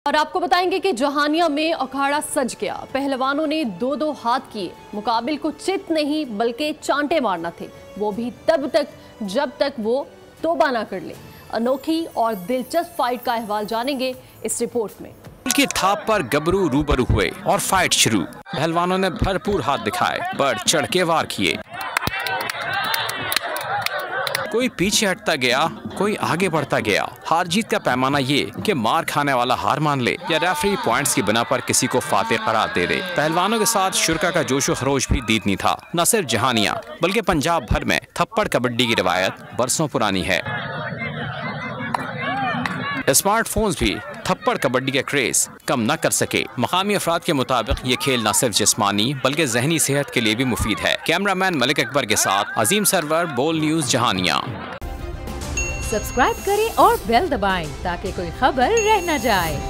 और आपको बताएंगे कि जहानिया में अखाड़ा सज गया। पहलवानों ने दो दो हाथ किए। मुकाबिल को चित नहीं बल्कि चांटे मारना थे, वो भी तब तक जब तक वो तौबा ना कर ले। अनोखी और दिलचस्प फाइट का अहवाल जानेंगे इस रिपोर्ट में। की थाप पर गबरू रूबरू हुए और फाइट शुरू। पहलवानों ने भरपूर हाथ दिखाए, बढ़ चढ़ के वार किए। कोई पीछे हटता गया, कोई आगे बढ़ता गया। हार जीत का पैमाना ये कि मार खाने वाला हार मान ले या रेफरी पॉइंट्स की बिना पर किसी को फातेह करार दे दे। पहलवानों के साथ शुरा का जोशो खरोश भी दीदनी था। न सिर्फ जहानिया बल्कि पंजाब भर में थप्पड़ कबड्डी की रिवायत बरसों पुरानी है। स्मार्टफोन्स भी थप्पड़ कबड्डी का क्रेज कम न कर सके। मकामी अफराद के मुताबिक ये खेल न सिर्फ जिस्मानी बल्कि जहनी सेहत के लिए भी मुफीद है। कैमरामैन मलिक अकबर के साथ अजीम सरवर, बोल न्यूज जहानिया। सब्सक्राइब करें और बेल दबाएं ताकि कोई खबर रह न जाए।